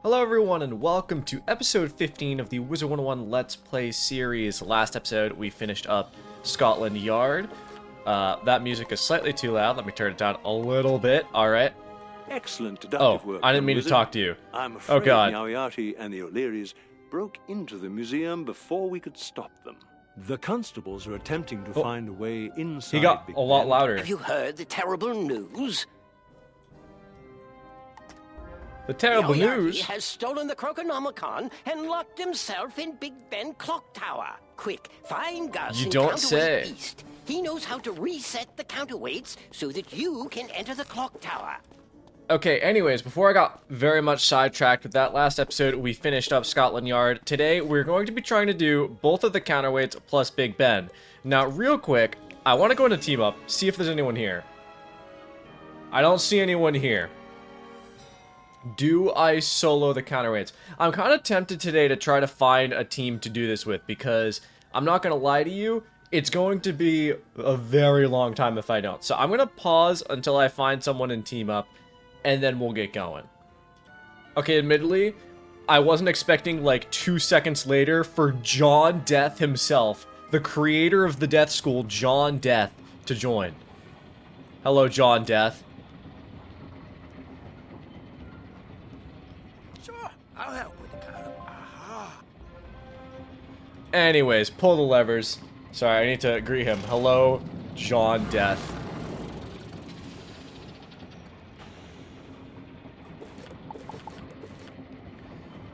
Hello everyone and welcome to episode 15 of the Wizard101 Let's Play series. Last episode we finished up Scotland Yard. That music is slightly too loud. Let me turn it down a little bit. Alright. Excellent deductive work. I didn't mean to talk to you. I'm afraid God. Nyawiyati and the O'Learys broke into the museum before we could stop them. The constables are attempting to find a way inside. He got Big a lot Ben. louder. Have you heard the terrible news? The terrible Nyawiyati news? has stolen the Croconomicon and locked himself in Big Ben Clock Tower. Quick, find Gus You and don't Counterweight say. East. He knows how to reset the counterweights so that you can enter the clock tower. Okay, anyways, before I got very much sidetracked with that last episode, we finished up Scotland Yard. Today, we're going to be trying to do both of the counterweights plus Big Ben. Now, real quick, I want to go into team up, see if there's anyone here. I don't see anyone here. Do I solo the counterweights? I'm kind of tempted today to try to find a team to do this with, because I'm not going to lie to you, it's going to be a very long time if I don't. So I'm going to pause until I find someone in team up, and then we'll get going. Okay, admittedly, I wasn't expecting like 2 seconds later for John Death himself, the creator of the Death School, John Death, to join. Hello, John Death. Sure, I'll help with the counter. Aha. Anyways, pull the levers. Sorry, I need to greet him. Hello, John Death.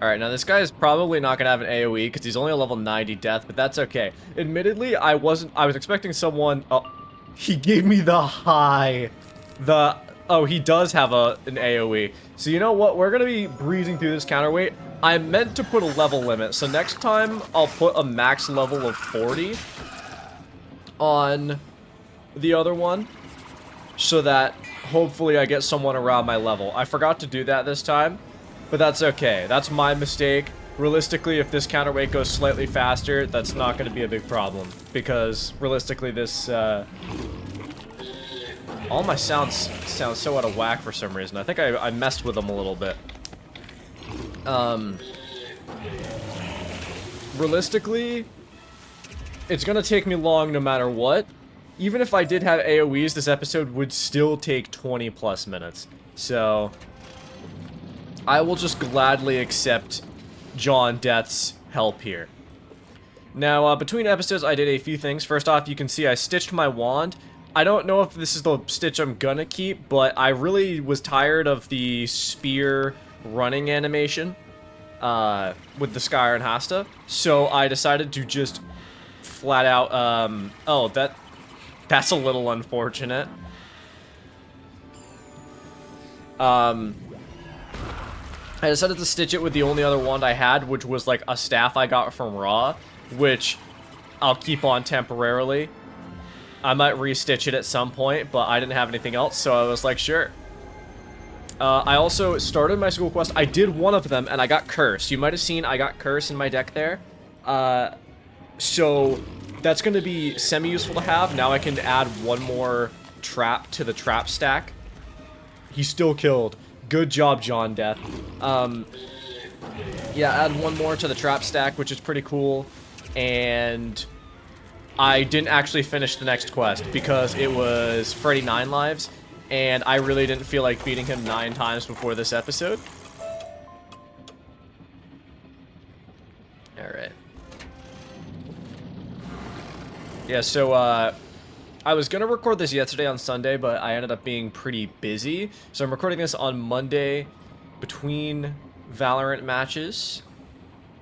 Alright, now this guy is probably not going to have an AoE because he's only a level 90 death, but that's okay. Admittedly, I was expecting someone... Oh, he gave me the high. Oh, he does have an AoE. So you know what? We're going to be breezing through this counterweight. I meant to put a level limit, so next time I'll put a max level of 40 on the other one so that hopefully I get someone around my level. I forgot to do that this time. But that's okay. That's my mistake. Realistically, if this counterweight goes slightly faster, that's not going to be a big problem. Because, realistically, this, all my sounds sound so out of whack for some reason. I think I messed with them a little bit. Realistically, it's going to take me long no matter what. Even if I did have AoEs, this episode would still take 20 plus minutes. So... I will just gladly accept John Death's help here. Now, between episodes, I did a few things. First off, you can see I stitched my wand. I don't know if this is the stitch I'm gonna keep, but I really was tired of the spear running animation with the Skyr and Hasta. So I decided to just flat out, oh, that's a little unfortunate. I decided to stitch it with the only other wand I had, which was like a staff I got from Raw, which I'll keep on temporarily. I might restitch it at some point, but I didn't have anything else, so I was like, sure. I also started my school quest. I did one of them, and I got Curse. You might have seen I got Curse in my deck there. So that's going to be semi-useful to have. Now I can add one more trap to the trap stack. He still killed. Good job, John Death. Yeah, add one more to the trap stack, which is pretty cool. And I didn't actually finish the next quest because it was Freddy 9 lives, and I really didn't feel like beating him 9 times before this episode. Alright. Yeah, so, I was going to record this yesterday on Sunday, but I ended up being pretty busy. So I'm recording this on Monday between Valorant matches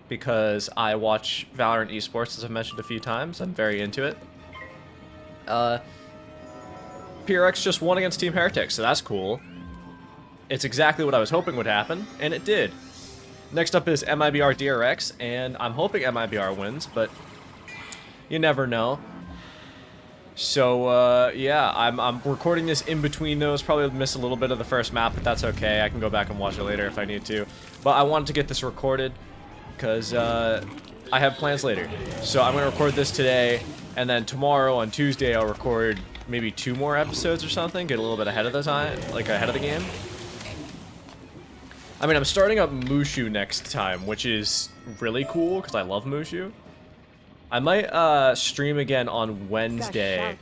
because I watch Valorant esports, as I've mentioned a few times. I'm very into it. PRX just won against Team Heretics, so that's cool. It's exactly what I was hoping would happen, and it did. Next up is MIBR DRX, and I'm hoping MIBR wins, but you never know. So, yeah, I'm recording this in between those. Probably miss a little bit of the first map, but that's okay. I can go back and watch it later if I need to. But I wanted to get this recorded because I have plans later. So I'm going to record this today, and then tomorrow on Tuesday I'll record maybe 2 more episodes or something. Get a little bit ahead of the time, like ahead of the game. I mean, I'm starting up Mushu next time, which is really cool because I love Mushu. I might stream again on Wednesday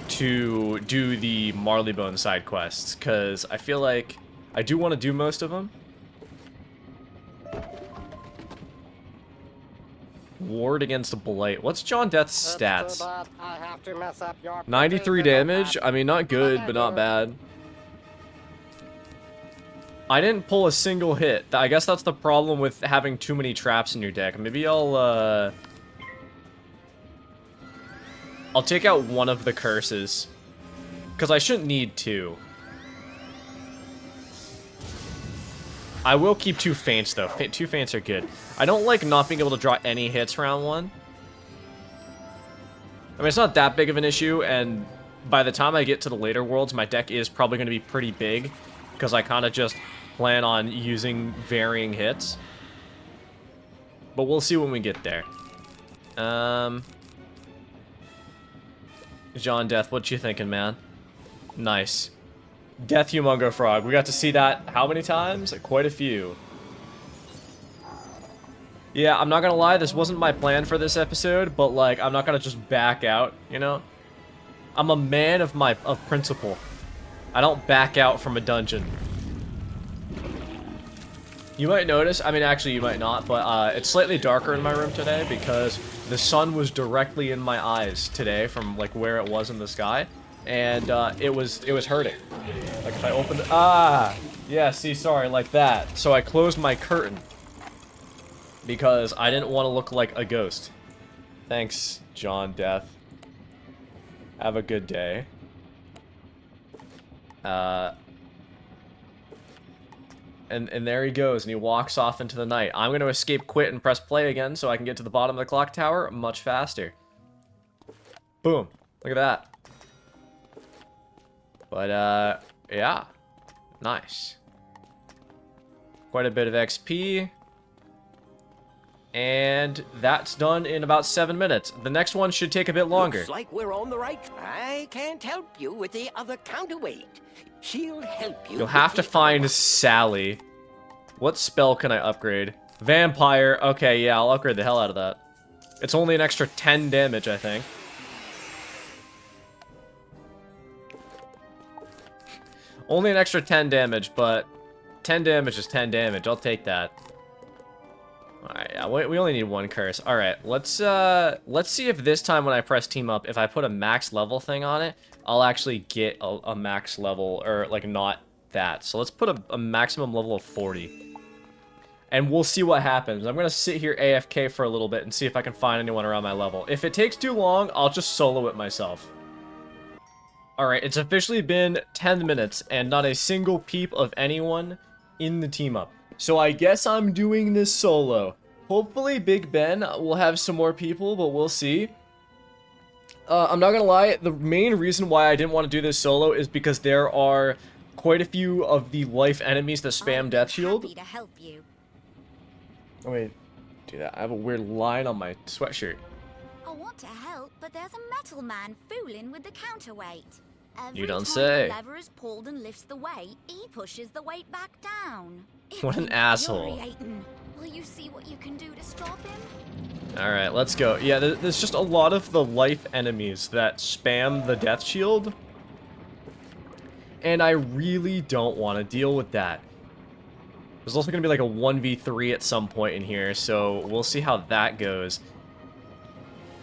to do the Marleybone side quests because I feel like I do want to do most of them. Ward against a Blight. What's John Death's stats? 93 damage. I mean, not good, but not bad. I didn't pull a single hit. I guess that's the problem with having too many traps in your deck. Maybe I'll take out one of the curses. Because I shouldn't need two. I will keep two feints, though. Two feints are good. I don't like not being able to draw any hits round one. I mean, it's not that big of an issue, and by the time I get to the later worlds, my deck is probably going to be pretty big. Because I kind of just plan on using varying hits. But we'll see when we get there. John Death, what you thinking, man? Nice. Death Humongo Frog. We got to see that how many times? Quite a few. Yeah, I'm not gonna lie, this wasn't my plan for this episode, but like, I'm not gonna just back out, you know? I'm a man of principle. I don't back out from a dungeon. You might notice, I mean actually you might not, but it's slightly darker in my room today because the sun was directly in my eyes today from like where it was in the sky, and it was hurting. Like if I opened it, yeah, see, sorry, like that. So I closed my curtain because I didn't want to look like a ghost. Thanks, John Death. Have a good day. And there he goes, and he walks off into the night. I'm going to escape quit and press play again so I can get to the bottom of the clock tower much faster. Boom. Look at that. But, yeah. Nice. Quite a bit of XP. And that's done in about 7 minutes. The next one should take a bit longer. Looks like we're on the right. I can't help you with the other counterweight. She'll help you. You'll have to find Sally. What spell can I upgrade? Vampire. Okay, yeah, I'll upgrade the hell out of that. It's only an extra 10 damage, I think. Only an extra 10 damage, but 10 damage is 10 damage. I'll take that. Alright, yeah, we only need one curse. Alright, let's see if this time when I press team up, if I put a max level thing on it, I'll actually get a max level, or like not that. So let's put a maximum level of 40. And we'll see what happens. I'm going to sit here AFK for a little bit and see if I can find anyone around my level. If it takes too long, I'll just solo it myself. Alright, it's officially been 10 minutes and not a single peep of anyone in the team up. So I guess I'm doing this solo. Hopefully Big Ben will have some more people, but we'll see. I'm not gonna lie, the main reason why I didn't want to do this solo is because there are quite a few of the life enemies that spam Death Shield. Happy to help you. Oh wait, do that. I have a weird line on my sweatshirt. I want to help, but there's a metal man fooling with the counterweight. You don't Every say. time the lever is pulled and lifts the weight, he pushes the weight back down. What an asshole. Infuriating. Will you see what you can do to stop him? Alright, let's go. Yeah, there's just a lot of the life enemies that spam the Death Shield. And I really don't want to deal with that. There's also going to be like a 1v3 at some point in here, so we'll see how that goes.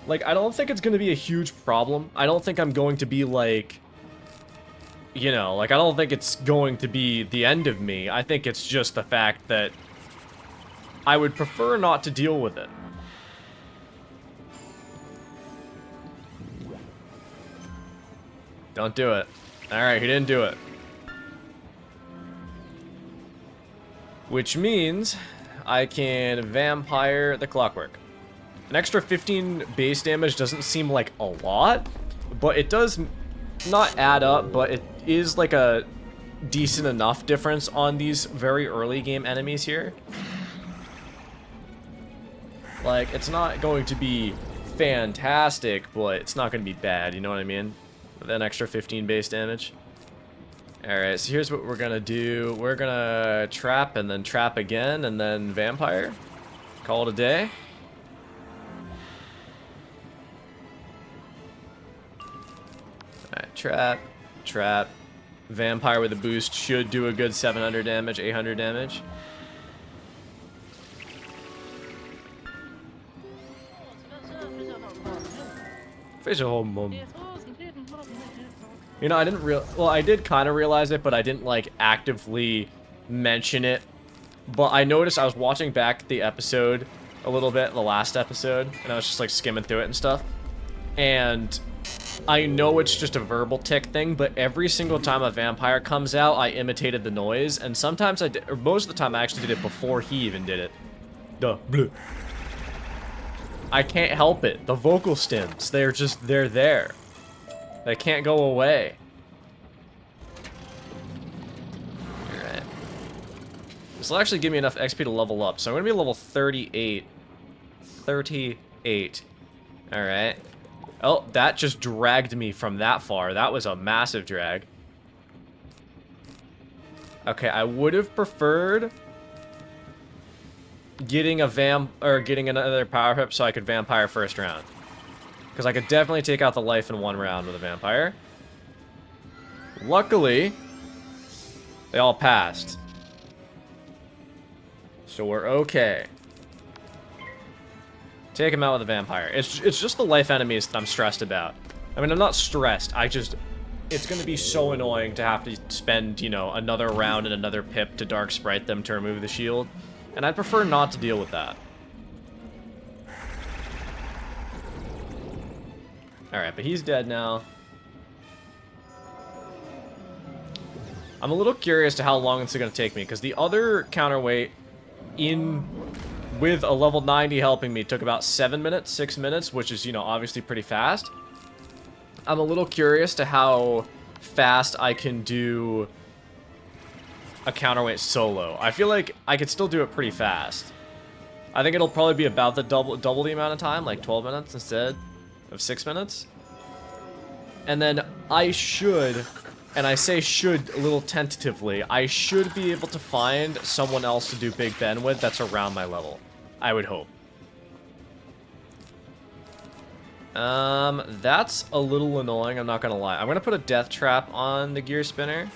Like, I don't think it's going to be a huge problem. I don't think I'm going to be like... You know, like, I don't think it's going to be the end of me. I think it's just the fact that I would prefer not to deal with it. Don't do it. Alright, he didn't do it. Which means I can vampire the clockwork. An extra 15 base damage doesn't seem like a lot, but it does not add up, but it is like a decent enough difference on these very early game enemies here. Like, it's not going to be fantastic, but it's not going to be bad, you know what I mean? With an extra 15 base damage. Alright, so here's what we're gonna do. We're gonna trap and then trap again and then vampire. Call it a day. Alright, trap, trap. Vampire with a boost should do a good 700 damage, 800 damage. You know, I didn't well, I did kind of realize it, but I didn't like actively mention it. But I noticed I was watching back the episode a little bit, the last episode, and I was just like skimming through it and stuff. And I know it's just a verbal tick thing, but every single time a vampire comes out, I imitated the noise, and sometimes I did, or most of the time I actually did it before he even did it. Duh. Bleh. I can't help it. The vocal stems, they're there. They can't go away. Alright. This will actually give me enough XP to level up, so I'm gonna be level 38. 38. Alright. Oh, that just dragged me from that far. That was a massive drag. Okay, I would have preferred getting getting another power up so I could vampire first round. Because I could definitely take out the life in one round with a vampire. Luckily, they all passed. So we're okay. Take him out with a vampire. It's just the life enemies that I'm stressed about. I mean, I'm not stressed. It's going to be so annoying to have to spend, you know, another round and another pip to Dark Sprite them to remove the shield. And I'd prefer not to deal with that. Alright, but he's dead now. I'm a little curious to how long it's going to take me, because the other counterweight with a level 90 helping me took about 7 minutes, 6 minutes, which is, you know, obviously pretty fast. I'm a little curious to how fast I can do a counterweight solo. I feel like I could still do it pretty fast. I think it'll probably be about the double the amount of time, like 12 minutes instead of 6 minutes. And then I should, and I say should a little tentatively, I should be able to find someone else to do Big Ben with that's around my level. I would hope. That's a little annoying, I'm not gonna lie. I'm gonna put a death trap on the gear spinner.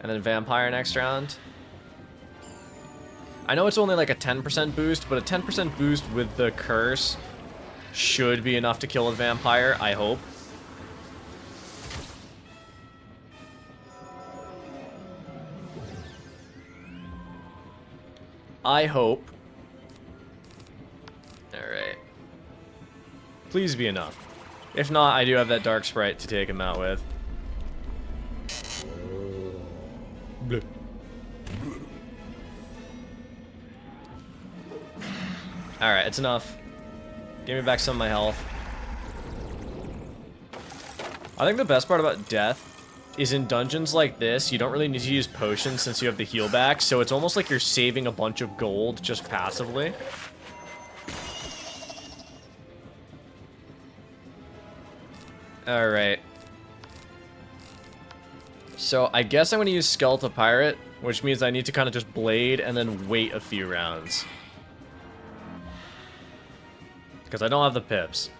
And then vampire next round. I know it's only like a 10% boost, but a 10% boost with the curse should be enough to kill a vampire, I hope. I hope. Alright. Please be enough. If not, I do have that Dark Sprite to take him out with. Bleh. Alright, it's enough. Give me back some of my health. I think the best part about death is in dungeons like this, you don't really need to use potions since you have the heal back, so it's almost like you're saving a bunch of gold just passively. Alright. So I guess I'm going to use Skeletal Pirate, which means I need to kind of just blade and then wait a few rounds. Because I don't have the pips.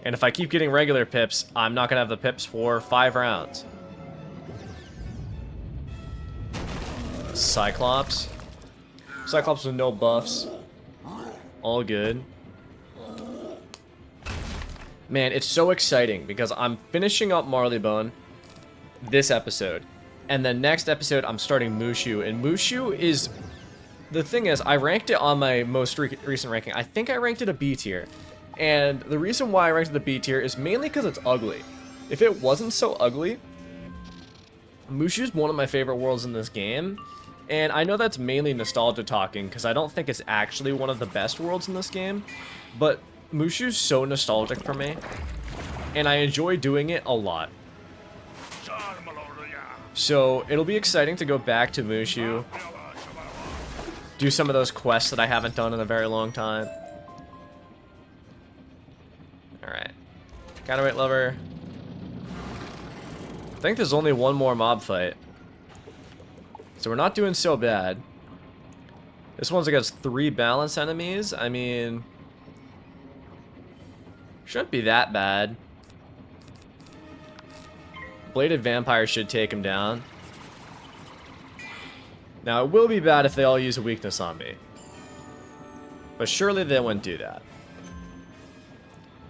And if I keep getting regular pips, I'm not going to have the pips for 5 rounds. Cyclops. Cyclops with no buffs. All good. Man, it's so exciting because I'm finishing up Marleybone this episode. And then next episode, I'm starting Mushu. And Mushu is... The thing is, I ranked it on my most recent ranking. I think I ranked it a B tier. And the reason why I ranked it a B tier is mainly because it's ugly. If it wasn't so ugly, Mushu's one of my favorite worlds in this game. And I know that's mainly nostalgia talking, because I don't think it's actually one of the best worlds in this game. But Mushu's so nostalgic for me. And I enjoy doing it a lot. So it'll be exciting to go back to Mushu. Do some of those quests that I haven't done in a very long time. Alright. Counterweight lever. think there's only one more mob fight. So we're not doing so bad. This one's against 3 balanced enemies. I mean, shouldn't be that bad. Bladed Vampire should take him down. Now, it will be bad if they all use a weakness on me. But surely they wouldn't do that.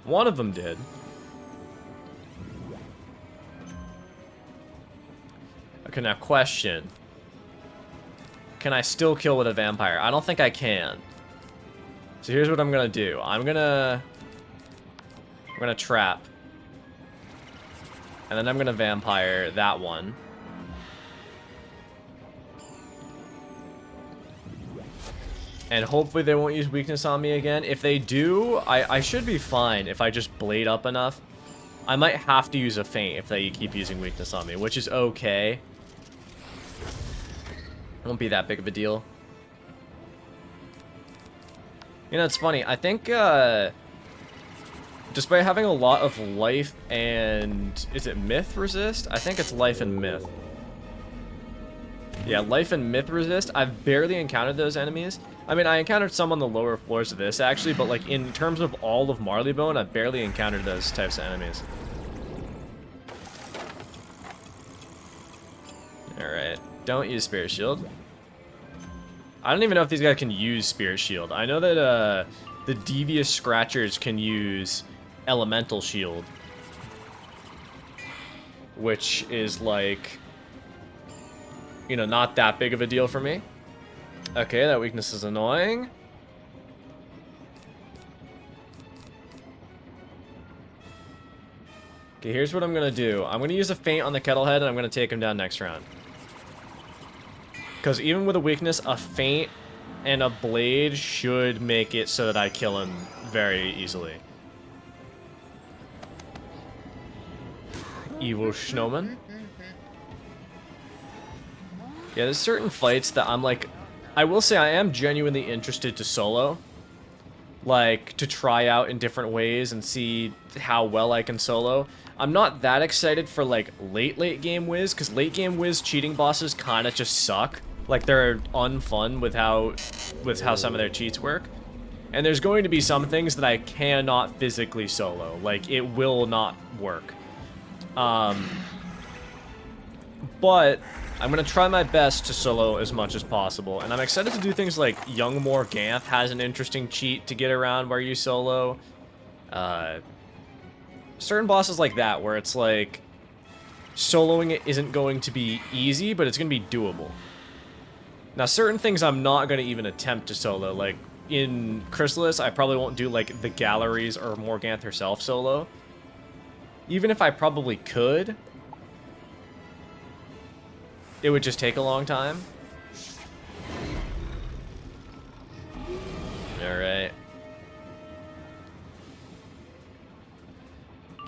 One of them did. Okay, now question. Can I still kill with a vampire? I don't think I can. So here's what I'm gonna do. I'm gonna trap. And then I'm gonna vampire that one. And hopefully they won't use weakness on me again. If they do, I should be fine if I just blade up enough. I might have to use a feint if they keep using weakness on me, which is okay. It won't be that big of a deal. You know, it's funny. I think, despite having a lot of life and... Is it myth resist? I think it's life and myth. Yeah, life and myth resist. I've barely encountered those enemies. I mean, I encountered some on the lower floors of this, actually, but, like, in terms of all of Marleybone, I've barely encountered those types of enemies. Alright. Don't use Spirit Shield. I don't even know if these guys can use Spirit Shield. I know that the Devious Scratchers can use Elemental Shield. Which is like, you know, not that big of a deal for me. Okay, that weakness is annoying. Okay, here's what I'm gonna do. I'm gonna use a feint on the Kettlehead and I'm gonna take him down next round. Because even with a weakness, a feint and a blade should make it so that I kill him very easily. Evil Snowman. Yeah, there's certain fights that I'm like... I will say I am genuinely interested to solo. Like, to try out in different ways and see how well I can solo. I'm not that excited for, like, late game Wiz, because late game Wiz cheating bosses kind of just suck. Like, they're unfun with how some of their cheats work. And there's going to be some things that I cannot physically solo. Like, it will not work. But I'm going to try my best to solo as much as possible. And I'm excited to do things like Young Morganth has an interesting cheat to get around where you solo. Certain bosses like that, where it's like, soloing it isn't going to be easy, but it's going to be doable. Now, certain things I'm not going to even attempt to solo. Like, in Chrysalis, I probably won't do, like, the Galleries or Morganth herself solo. Even if I probably could, it would just take a long time. Alright.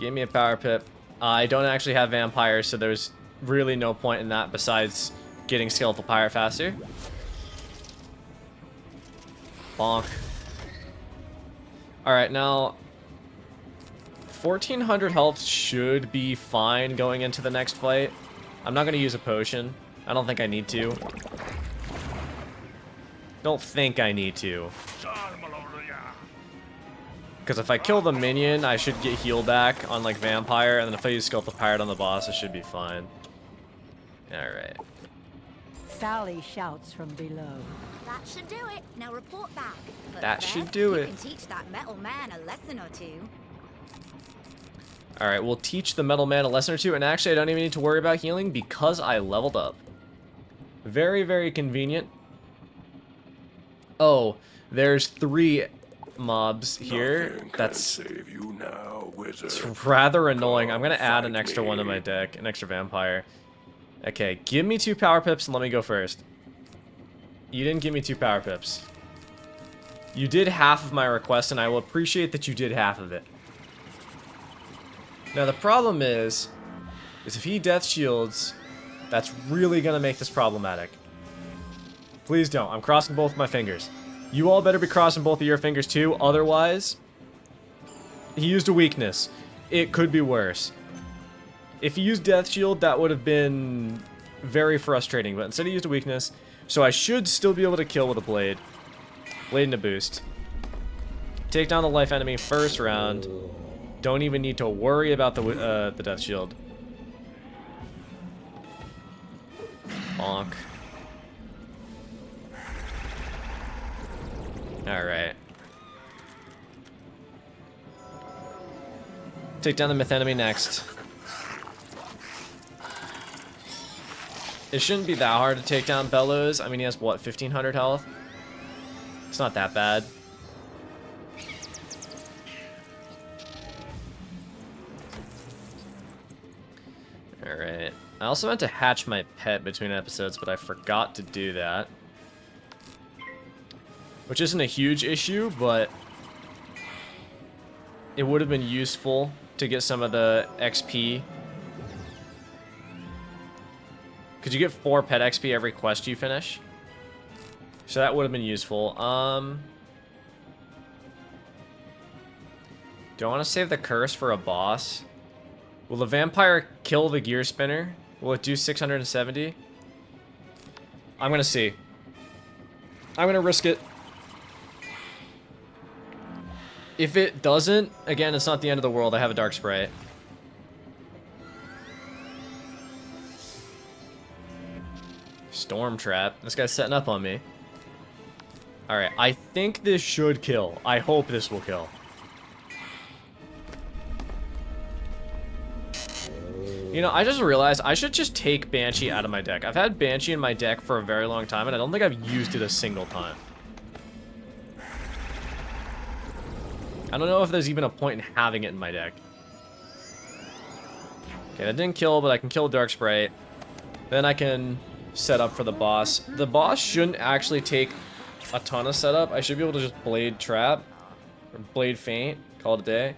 Give me a Power Pip. I don't actually have Vampires, so there's really no point in that besides getting Skeletal Pirate faster. Bonk. Alright, now 1400 health should be fine going into the next fight. I'm not going to use a potion. I don't think I need to. Don't think I need to. Because if I kill the minion, I should get heal back on, like, Vampire, and then if I use Skeletal Pirate on the boss, it should be fine. Alright. Sally shouts from below. That should do it. Now report back. But That first, should do you it. can teach that metal man a lesson or two. Alright, we'll teach the Metal Man a lesson or two, and actually I don't even need to worry about healing because I leveled up. Very, very convenient. Oh, there's 3 mobs here. That's save you now, wizard. it's rather annoying. I'm gonna add an extra one to my deck, an extra vampire. Okay, give me 2 power pips and let me go first. You didn't give me 2 power pips. You did half of my request, and I will appreciate that you did half of it. Now the problem is if he death shields, that's really gonna make this problematic. Please don't. I'm crossing both my fingers. You all better be crossing both of your fingers too, otherwise... He used a weakness. It could be worse. If he used Death Shield, that would have been very frustrating, but instead he used a weakness, so I should still be able to kill with a blade. Blade and a boost. Take down the life enemy first round. Don't even need to worry about the Death Shield. Bonk. Alright. Take down the myth enemy next. It shouldn't be that hard to take down Bellows. I mean, he has, what, 1,500 health? It's not that bad. Alright. I also meant to hatch my pet between episodes, but I forgot to do that. Which isn't a huge issue, but it would have been useful to get some of the XP. Could you get 4 pet XP every quest you finish? So that would have been useful. Do I want to save the curse for a boss? Will the vampire kill the gear spinner? Will it do 670? I'm gonna see. I'm gonna risk it. If it doesn't, again, it's not the end of the world. I have a dark sprite. Storm trap. This guy's setting up on me. Alright, I think this should kill. I hope this will kill. You know, I just realized I should just take Banshee out of my deck. I've had Banshee in my deck for a very long time, and I don't think I've used it a single time. I don't know if there's even a point in having it in my deck. Okay, that didn't kill, but I can kill Dark Sprite. Then I can set up for the boss. The boss shouldn't actually take a ton of setup. I should be able to just Blade Trap. Or Blade Feint. Call it a day.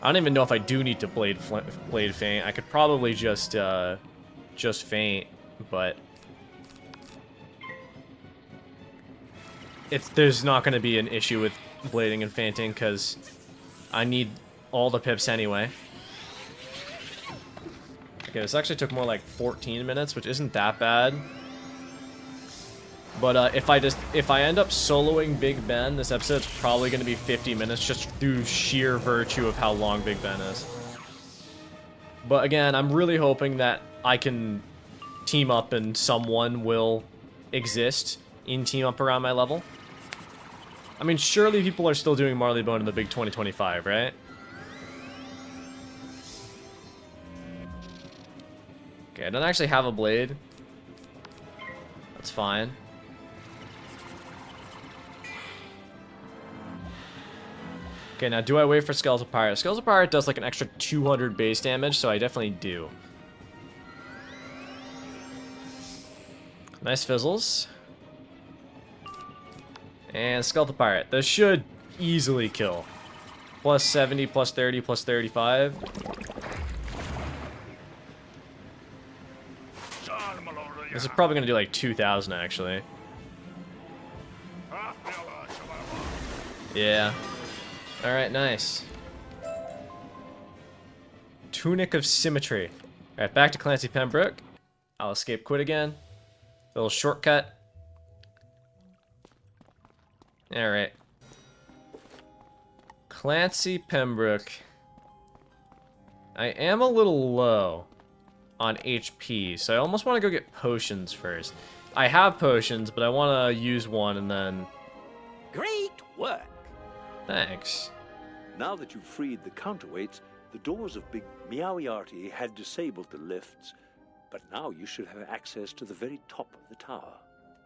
I don't even know if I do need to Blade Feint. I could probably just Feint, but there's not going to be an issue with blading and feinting because I need all the pips anyway. Okay, this actually took more like 14 minutes, which isn't that bad. But if I end up soloing Big Ben, this episode's probably going to be 50 minutes just through sheer virtue of how long Big Ben is. But again, I'm really hoping that I can team up and someone will exist in team up around my level. I mean, surely people are still doing Marleybone in the big 2025, right? Okay, I don't actually have a blade. That's fine. Okay, now do I wait for Skeletal Pirate? Skeletal Pirate does like an extra 200 base damage, so I definitely do. Nice fizzles. And Skeletal Pirate. This should easily kill. Plus 70, plus 30, plus 35. This is probably going to do like 2,000 actually. Yeah. Alright, nice. Tunic of Symmetry. Alright, back to Clancy Pembroke. I'll escape quit again. Little shortcut. Alright. Clancy Pembroke. I am a little low on HP, so I almost want to go get potions first. I have potions, but I want to use one and then... Great work. Thanks. Now that you've freed the counterweights, the doors of Big Meowiarty had disabled the lifts, but now you should have access to the very top of the tower.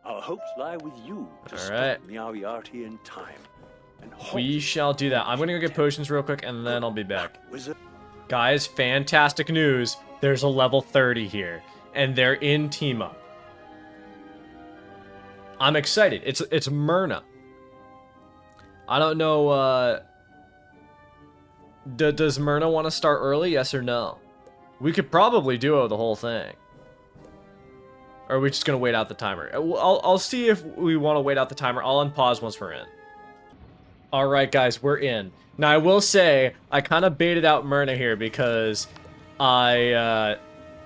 Our hopes lie with you to stop Meowiarty in time. And We shall do that. I'm gonna go get potions real quick and then I'll be back. Wizard. Guys, fantastic news. There's a level 30 here, and they're in team up. I'm excited. It's Myrna. I don't know, does Myrna want to start early, yes or no? We could probably duo the whole thing. Or are we just going to wait out the timer? I'll see if we want to wait out the timer. I'll unpause once we're in. Alright guys, we're in. Now I will say, I kind of baited out Myrna here because I,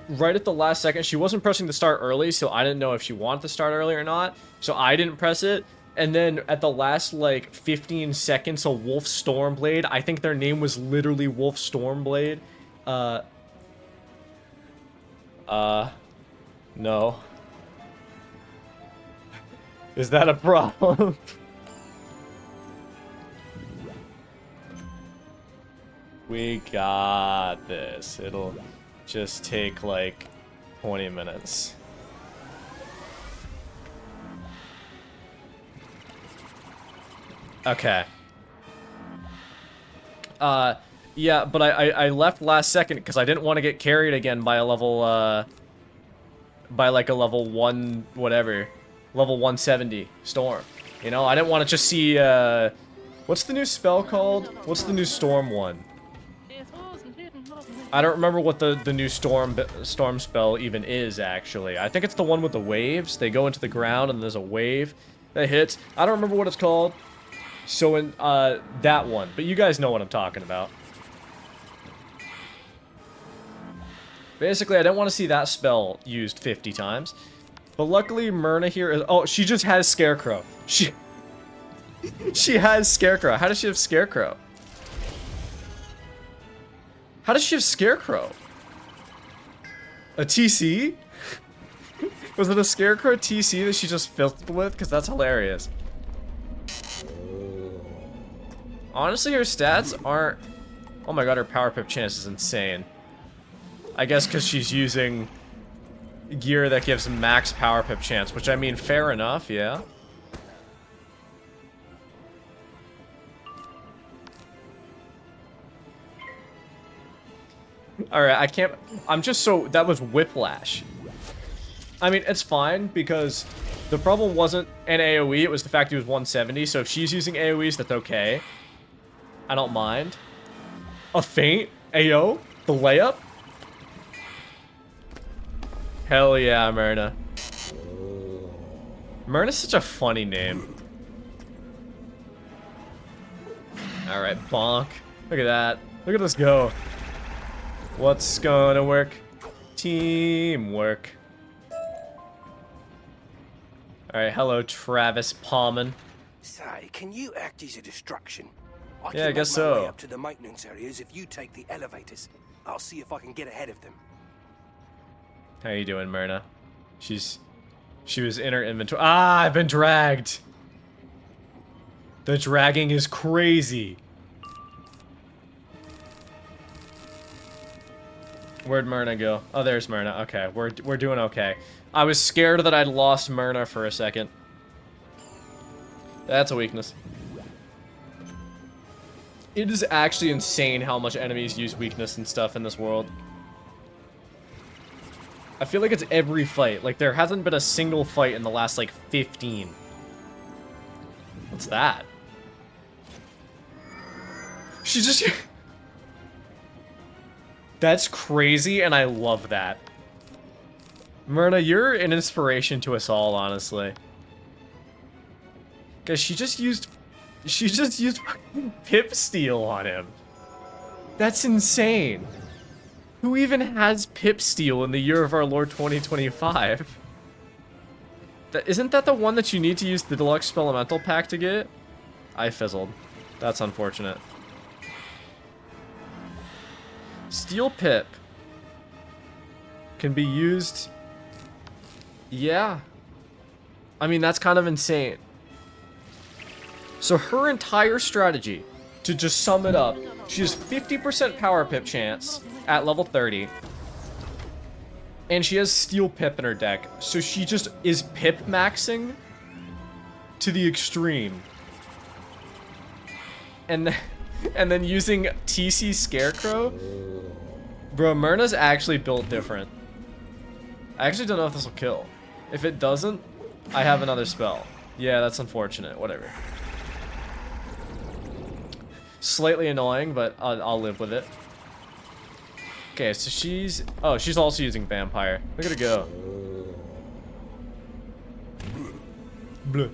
right at the last second, she wasn't pressing the start early, so I didn't know if she wanted to start early or not, so I didn't press it. And then at the last, like, 15 seconds, a Wolf Stormblade, I think their name was literally Wolf Stormblade, no. Is that a problem? We got this. It'll just take like 20 minutes. Okay. Yeah, but I left last second because I didn't want to get carried again by a level, by like a level 1, whatever. Level 170 storm. You know, I didn't want to just see, what's the new spell called? What's the new storm one? I don't remember what the new storm spell even is, actually. I think it's the one with the waves. They go into the ground and there's a wave that hits. I don't remember what it's called. So in, that one. But you guys know what I'm talking about. Basically, I didn't want to see that spell used 50 times. But luckily, Myrna here is... Oh, she just has Scarecrow. She has Scarecrow. How does she have Scarecrow? How does she have Scarecrow? A TC? Was it a Scarecrow TC that she just filthed with? Because that's hilarious. Honestly, her stats aren't... Oh my god, her power pip chance is insane. I guess because she's using gear that gives max power pip chance, which I mean, fair enough, yeah. Alright, I can't... I'm just so... That was Whiplash. I mean, it's fine, because the problem wasn't an AoE, it was the fact he was 170, so if she's using AoEs, that's okay. I don't mind. A feint? AO? The layup? Hell yeah, Myrna. Myrna's such a funny name. Alright, bonk. Look at that. Look at this go. What's gonna work? Teamwork. Alright, hello, Travis Palman. Say, can you act as a distraction? Yeah, I guess can make my way so. up to the maintenance areas if you take the elevators. I'll see if I can get ahead of them. How you doing, Myrna? She was in her inventory. Ah, I've been dragged. The dragging is crazy. Where'd Myrna go? Oh, there's Myrna. Okay, we're doing okay. I was scared that I'd lost Myrna for a second. That's a weakness. It is actually insane how much enemies use weakness and stuff in this world. I feel like it's every fight. Like, there hasn't been a single fight in the last, like, 15. What's that? She just... That's crazy, and I love that. Myrna, you're an inspiration to us all, honestly. Because she just used Pip Steal on him. That's insane. Who even has Pip Steal in the year of our Lord 2025? Isn't that the one that you need to use the Deluxe Spelemental pack to get? I fizzled. That's unfortunate. Steel Pip can be used... Yeah. I mean, that's kind of insane. So her entire strategy, to just sum it up, she has 50% power pip chance at level 30. And she has Steel Pip in her deck. So she just is pip maxing to the extreme. And then using TC Scarecrow. Bro, Myrna's actually built different. I actually don't know if this will kill. If it doesn't, I have another spell. Yeah, that's unfortunate. Whatever. Slightly annoying, but I'll live with it. Okay, so she's... Oh, she's also using Vampire. Look at her go. Bleh.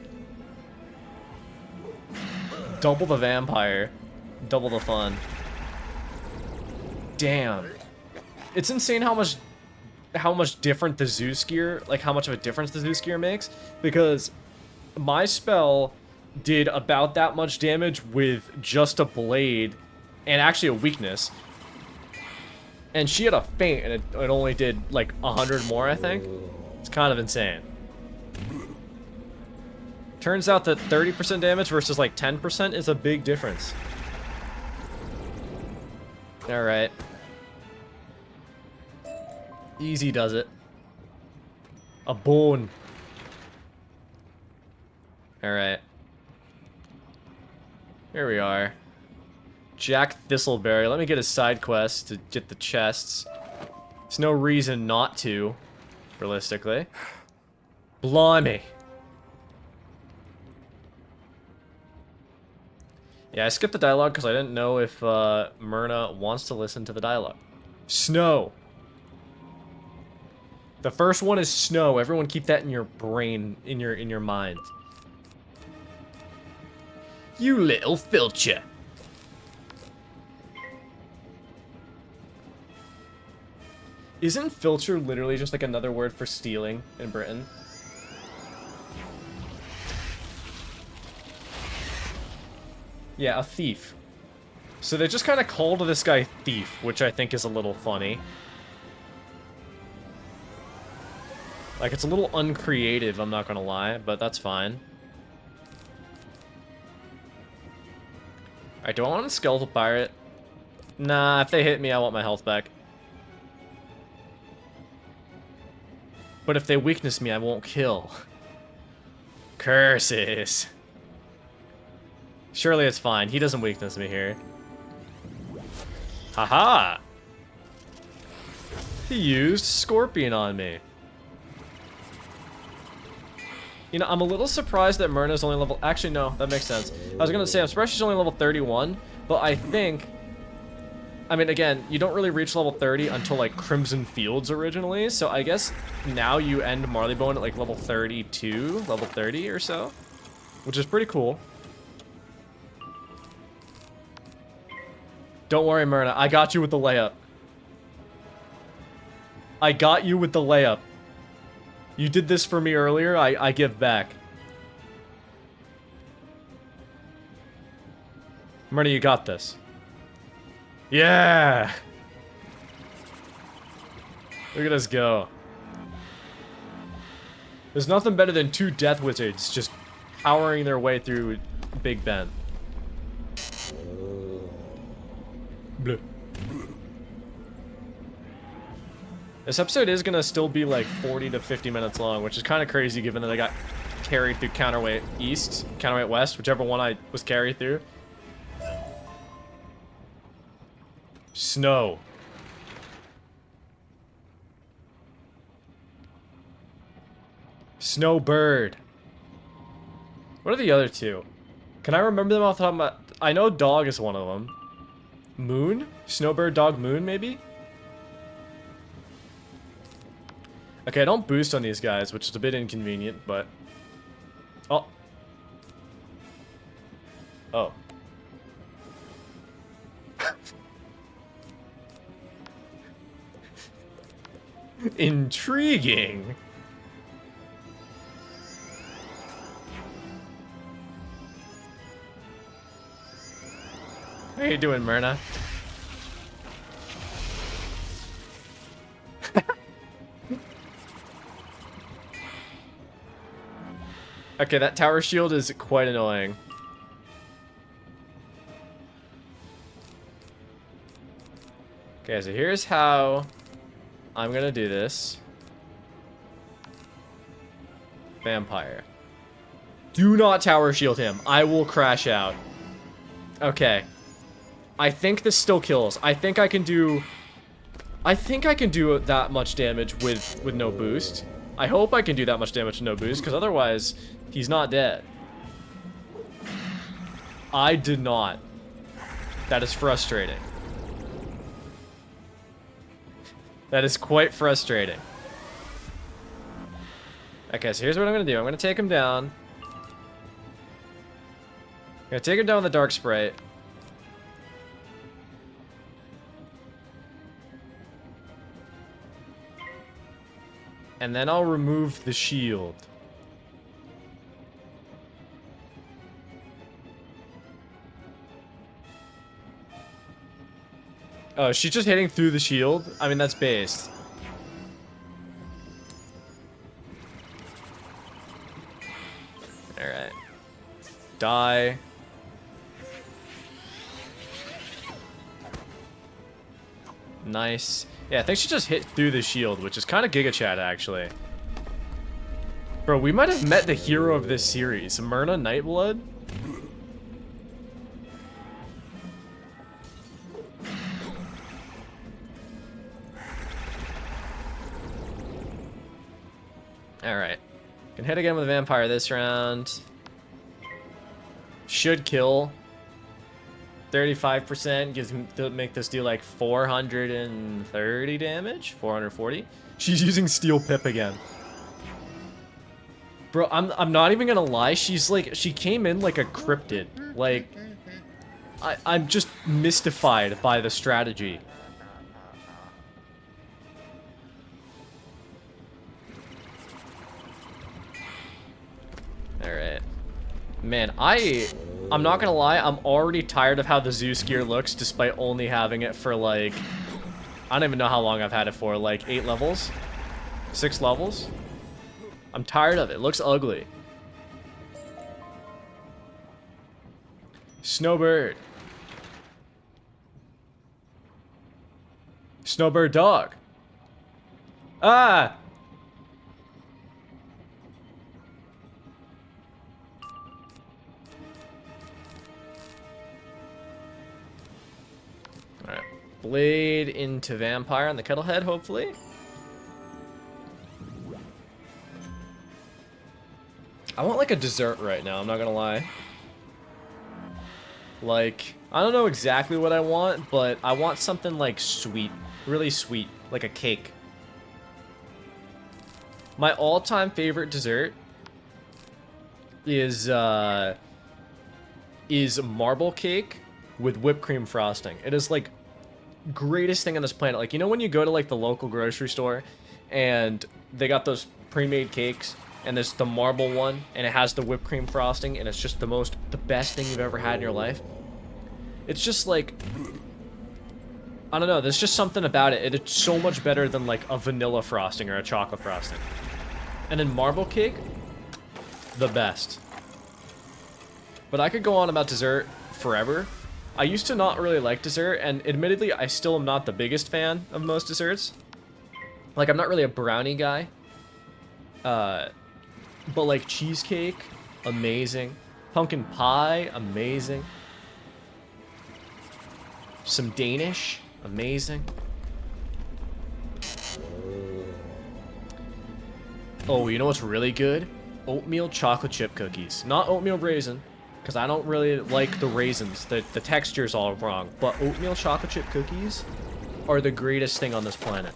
Double the Vampire. Double the fun. Damn. It's insane how much different the Zeus gear, like how much of a difference the Zeus gear makes, because my spell did about that much damage with just a blade and actually a weakness. And she had a feint and it only did like 100 more, I think. It's kind of insane. Turns out that 30% damage versus like 10% is a big difference. Alright. Easy does it. A bone. Alright. Here we are. Jack Thistleberry. Let me get a side quest to get the chests. There's no reason not to, realistically. Blimey. Yeah, I skipped the dialogue because I didn't know if Myrna wants to listen to the dialogue. Snow. The first one is snow. Everyone keep that in your brain, in your mind. You little filcher. Isn't filcher literally just like another word for stealing in Britain? Yeah, a thief. So they just kind of called this guy Thief, which I think is a little funny. Like, it's a little uncreative, I'm not gonna lie, but that's fine. Alright, do I want a Skeletal Pirate? Nah, if they hit me, I want my health back. But if they weakness me, I won't kill. Curses. Surely it's fine. He doesn't weakness me here. Haha! He used Scorpion on me. You know, I'm a little surprised that Myrna's only level... Actually, no, that makes sense. I was gonna say, I'm surprised she's only level 31, but I think... I mean, again, you don't really reach level 30 until, like, Crimson Fields originally, so I guess now you end Marleybone at, like, level 32, level 30 or so, which is pretty cool. Don't worry, Myrna, I got you with the layup. I got you with the layup. You did this for me earlier, I give back. Myrna, you got this. Yeah! Look at us go. There's nothing better than two Death Wizards just powering their way through Big Ben. Bleh. This episode is gonna still be like 40 to 50 minutes long, which is kind of crazy given that I got carried through Counterweight East, Counterweight West, whichever one I was carried through. Snow. Snowbird. What are the other two? Can I remember them off the top of my... I know Dog is one of them. Moon? Snowbird, Dog, Moon, maybe? Okay, I don't boost on these guys, which is a bit inconvenient, but... Oh. Oh. Intriguing. How you doing, Myrna? Okay, that tower shield is quite annoying. Okay, so here's how I'm gonna do this. Vampire. Do not tower shield him. I will crash out. Okay. I think this still kills. I think I can do that much damage with no boost. I hope I can do that much damage with no boost, because otherwise, he's not dead. I did not. That is frustrating. That is quite frustrating. Okay, so here's what I'm gonna do. I'm gonna take him down. I'm gonna take him down with the Dark Sprite. And then I'll remove the shield. Oh, she's just hitting through the shield? I mean, that's based. Alright. Die. Nice. Yeah, I think she just hit through the shield, which is kind of Giga Chad, actually. Bro, we might have met the hero of this series. Myrna Nightblood? Alright. Can hit again with a vampire this round. Should kill. 35% gives me to make this do like 430 damage. 440. She's using Steel Pip again. Bro, I'm not even gonna lie. She's like, she came in like a cryptid. Like, I'm just mystified by the strategy. Alright. Man, I'm not gonna lie, I'm already tired of how the Zeus gear looks, despite only having it for like, I don't even know how long I've had it for, like 8 levels? 6 levels? I'm tired of it. It looks ugly. Snowbird. Snowbird dog. Ah! Alright. Blade into vampire on the kettlehead, hopefully. I want like a dessert right now, I'm not gonna lie. Like, I don't know exactly what I want, but I want something like sweet. Really sweet. Like a cake. My all-time favorite dessert is marble cake with whipped cream frosting. It is like greatest thing on this planet. Like, you know when you go to like the local grocery store and they got those pre-made cakes and there's the marble one and it has the whipped cream frosting and it's just the best thing you've ever had in your life. It's just like, I don't know, there's just something about it. It's so much better than like a vanilla frosting or a chocolate frosting. And then marble cake, the best. But I could go on about dessert forever. I used to not really like dessert, and admittedly, I still am not the biggest fan of most desserts. Like, I'm not really a brownie guy. But like cheesecake, amazing. Pumpkin pie, amazing. Some Danish, amazing. Oh, you know what's really good? Oatmeal chocolate chip cookies. Not oatmeal raisin, because I don't really like the raisins. The texture's all wrong. But oatmeal chocolate chip cookies are the greatest thing on this planet.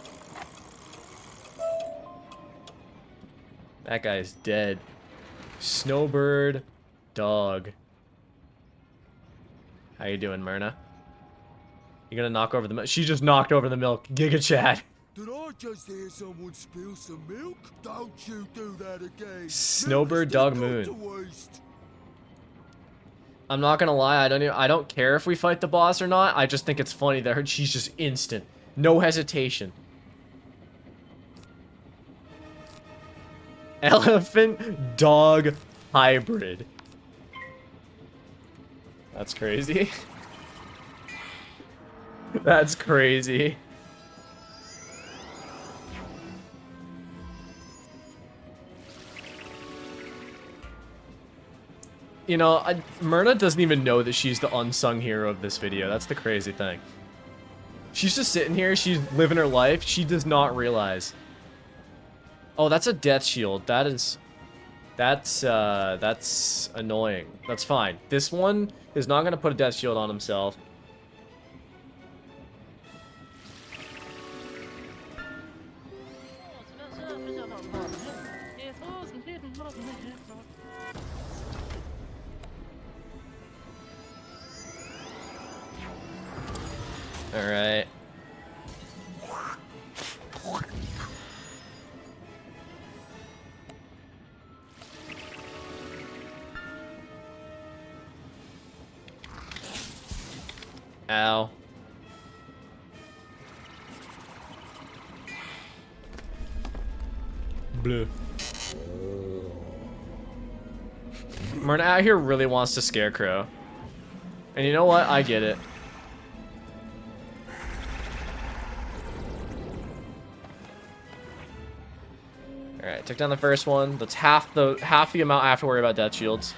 That guy's dead. Snowbird dog. How you doing, Myrna? You gonna knock over the milk? She just knocked over the milk. Giga Chad. Did I just hear someone spill some milk? Don't you do that again. Snowbird Dog Moon. I'm not gonna lie, I don't care if we fight the boss or not. I just think it's funny that she's just instant. No hesitation. Elephant dog hybrid. That's crazy. That's crazy. You know, Myrna doesn't even know that she's the unsung hero of this video. That's the crazy thing. She's just sitting here, she's living her life. She does not realize. Oh, that's a death shield. That's annoying. That's fine. This one is not gonna put a death shield on himself. All right. Ow. Bleh. Myrna out here really wants to Scarecrow. And you know what? I get it. Alright, took down the first one. That's half the amount I have to worry about death shields.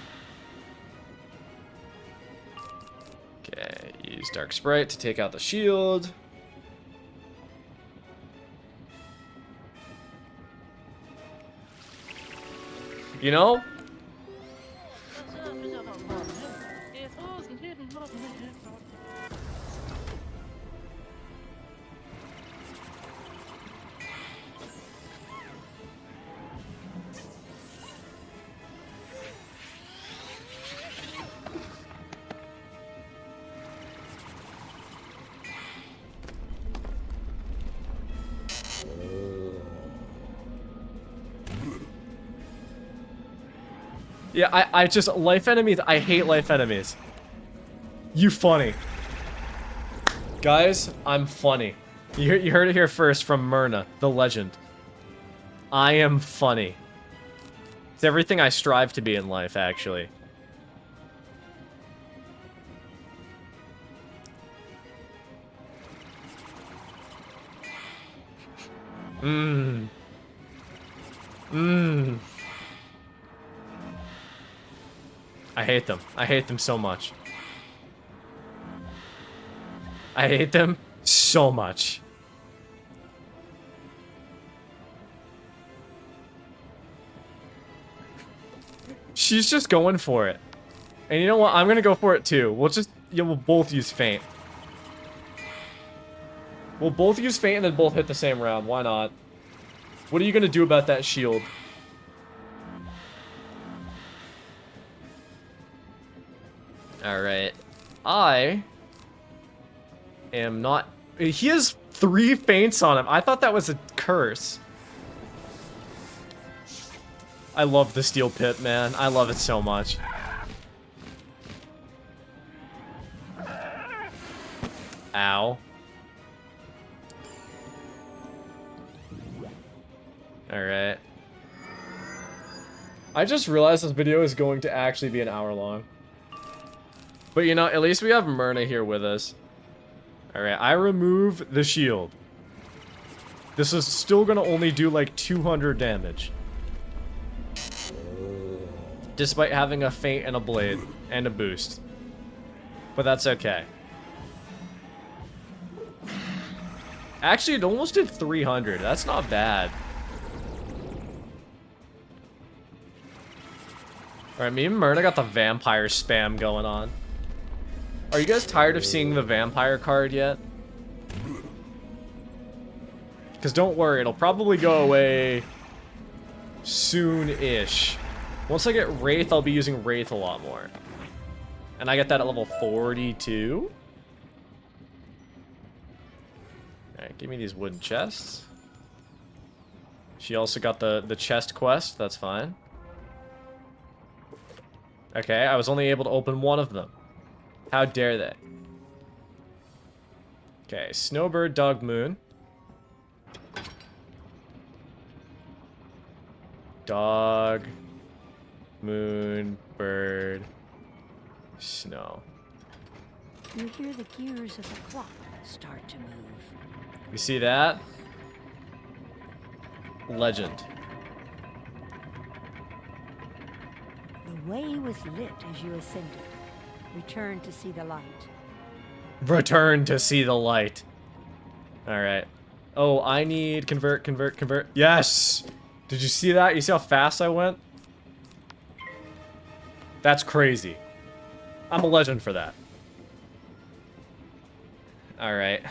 Okay, use Dark Sprite to take out the shield. You know? Yeah, I just, life enemies, I hate life enemies. You funny. Guys, I'm funny. You heard it here first from Myrna, the legend. I am funny. It's everything I strive to be in life, actually. Mmm. Mmm. I hate them. I hate them so much. I hate them so much. She's just going for it. And you know what? I'm gonna go for it too. We'll both use feint. We'll both use feint and then both hit the same round. Why not? What are you gonna do about that shield? Alright. I am not... He has 3 feints on him. I thought that was a curse. I love the steel pit, man. I love it so much. Ow. Alright. I just realized this video is going to actually be an hour long. But you know, at least we have Myrna here with us. Alright, I remove the shield. This is still gonna only do like 200 damage. Despite having a feint and a blade and a boost. But that's okay. Actually, it almost did 300. That's not bad. Alright, me and Myrna got the vampire spam going on. Are you guys tired of seeing the vampire card yet? Because don't worry, it'll probably go away soon-ish. Once I get Wraith, I'll be using Wraith a lot more. And I get that at level 42? Alright, give me these wooden chests. She also got the chest quest, that's fine. Okay, I was only able to open one of them. How dare they? Okay, Snowbird, Dog, Moon. Dog, Moon, Bird, Snow. You hear the gears of the clock start to move. You see that? Legend. The way was lit as you ascended. Return to see the light. Return to see the light. Alright. Oh, I need convert, convert, convert. Yes! Did you see that? You see how fast I went? That's crazy. I'm a legend for that. Alright.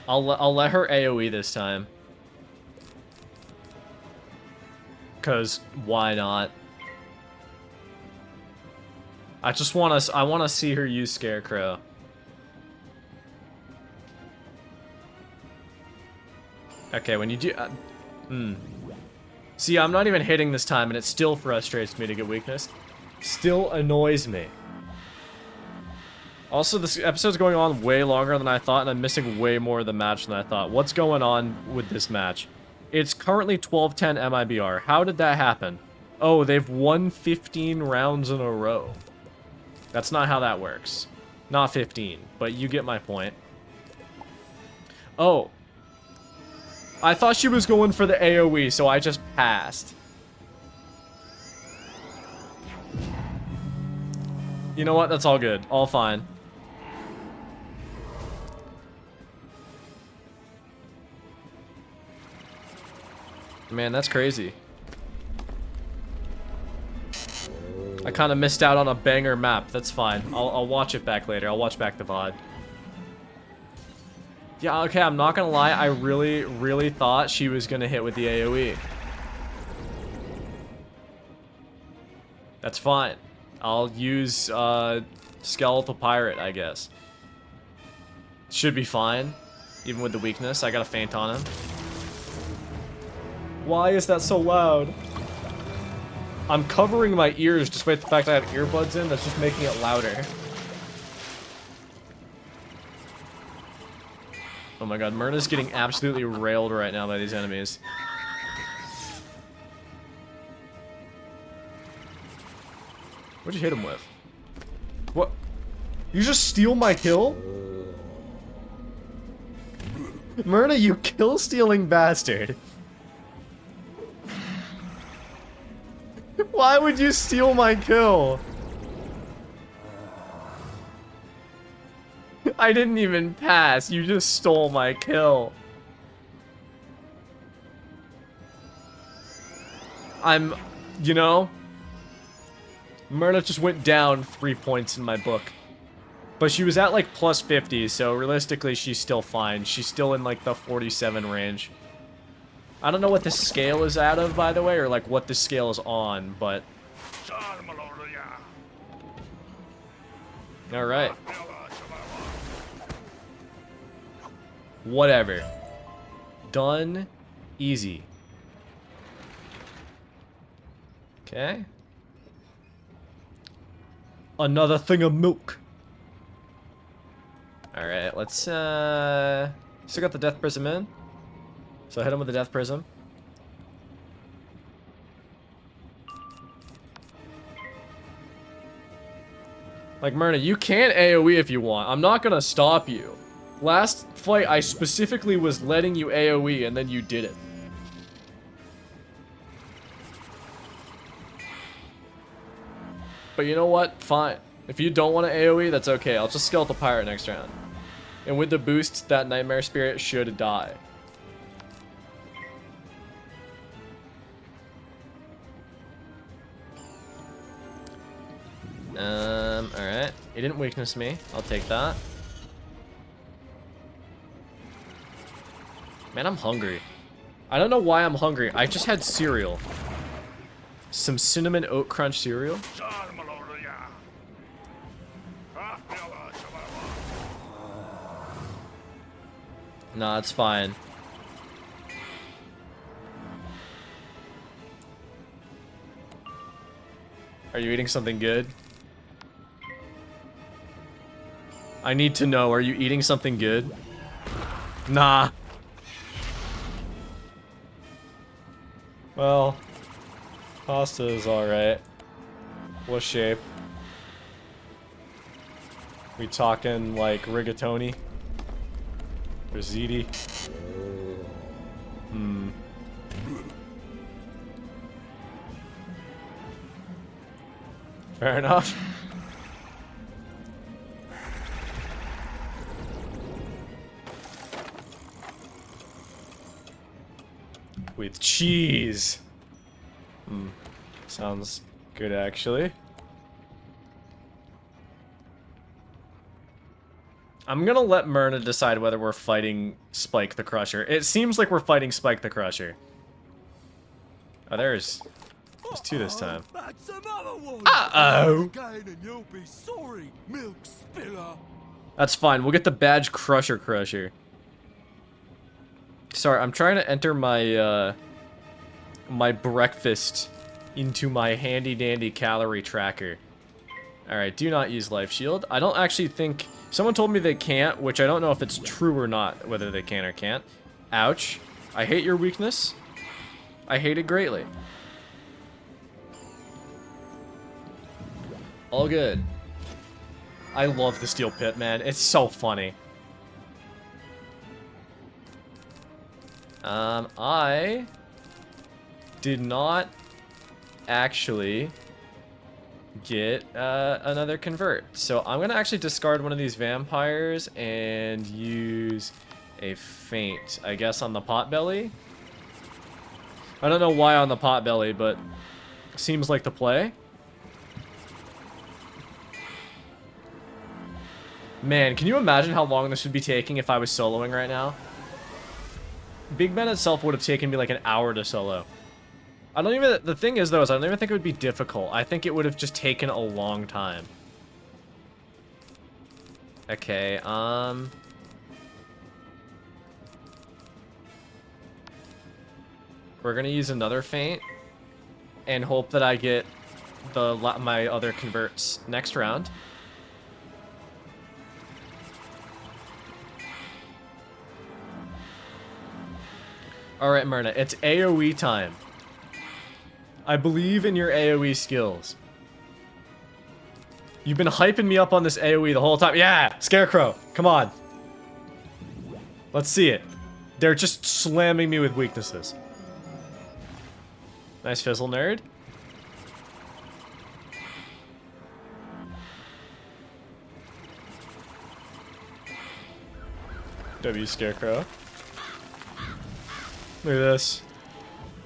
I'll let her AoE this time. 'Cause why not? I wanna see her use Scarecrow. Okay, when you do See, I'm not even hitting this time, and it still frustrates me to get weakness. Still annoys me. Also, this episode's going on way longer than I thought, and I'm missing way more of the match than I thought. What's going on with this match? It's currently 12-10 MIBR. How did that happen? Oh, they've won 15 rounds in a row. That's not how that works. Not 15, but you get my point. Oh. I thought she was going for the AoE, so I just passed. You know what? That's all good. All fine. Man, that's crazy. I kind of missed out on a banger map. That's fine. I'll watch it back later. I'll watch back the VOD. Yeah, okay, I'm not gonna lie. I really thought she was gonna hit with the AoE. That's fine. I'll use Skeletal Pirate, I guess. Should be fine. Even with the weakness. I got a feint on him. Why is that so loud? I'm covering my ears despite the fact I have earbuds in. That's just making it louder. Oh my god, Myrna's getting absolutely railed right now by these enemies. What'd you hit him with? What? You just steal my kill? Myrna, you kill-stealing bastard. Why would you steal my kill? I didn't even pass. You just stole my kill. You know, Myrna just went down 3 points in my book. But she was at like plus 50, so realistically she's still fine. She's still in like the 47 range. I don't know what the scale is out of, by the way, or like what the scale is on, but... Alright. Whatever. Done. Easy. Okay. Another thing of milk. Alright, let's, still got the Death Prism in. So hit him with the Death Prism. Like, Myrna, you can AoE if you want. I'm not gonna stop you. Last fight, I specifically was letting you AoE, and then you did it. But you know what? Fine. If you don't want to AoE, that's okay. I'll just Skeletal Pirate next round. And with the boost, that Nightmare Spirit should die. Alright. He didn't weakness me. I'll take that. Man, I'm hungry. I don't know why I'm hungry. I just had cereal. Some cinnamon oat crunch cereal. Nah, it's fine. Are you eating something good? I need to know, are you eating something good? Nah. Well, pasta is alright. What shape? We talking like rigatoni? Or ziti? Fair enough. With cheese. Sounds good, actually. I'm gonna let Myrna decide whether we're fighting Spike the Crusher. It seems like we're fighting Spike the Crusher. Oh, there's two this time. Uh-oh. That's fine. We'll get the badge Crusher. Sorry, I'm trying to enter my my breakfast into my handy-dandy calorie tracker. Alright, do not use life shield. I don't actually think... Someone told me they can't, which I don't know if it's true or not, whether they can or can't. Ouch. I hate your weakness. I hate it greatly. All good. I love the steel pit, man. It's so funny. I did not actually get another convert. So I'm gonna actually discard one of these vampires and use a feint, I guess, on the potbelly. I don't know why on the potbelly, but seems like the play. Man, can you imagine how long this would be taking if I was soloing right now? Big Ben itself would have taken me like an hour to solo. I don't even... The thing is, though, is I don't even think it would be difficult. I think it would have just taken a long time. Okay, we're gonna use another feint and hope that I get my other converts next round. Alright, Myrna, it's AoE time. I believe in your AoE skills. You've been hyping me up on this AoE the whole time. Yeah! Scarecrow! Come on! Let's see it. They're just slamming me with weaknesses. Nice fizzle, nerd. W Scarecrow. Look at this.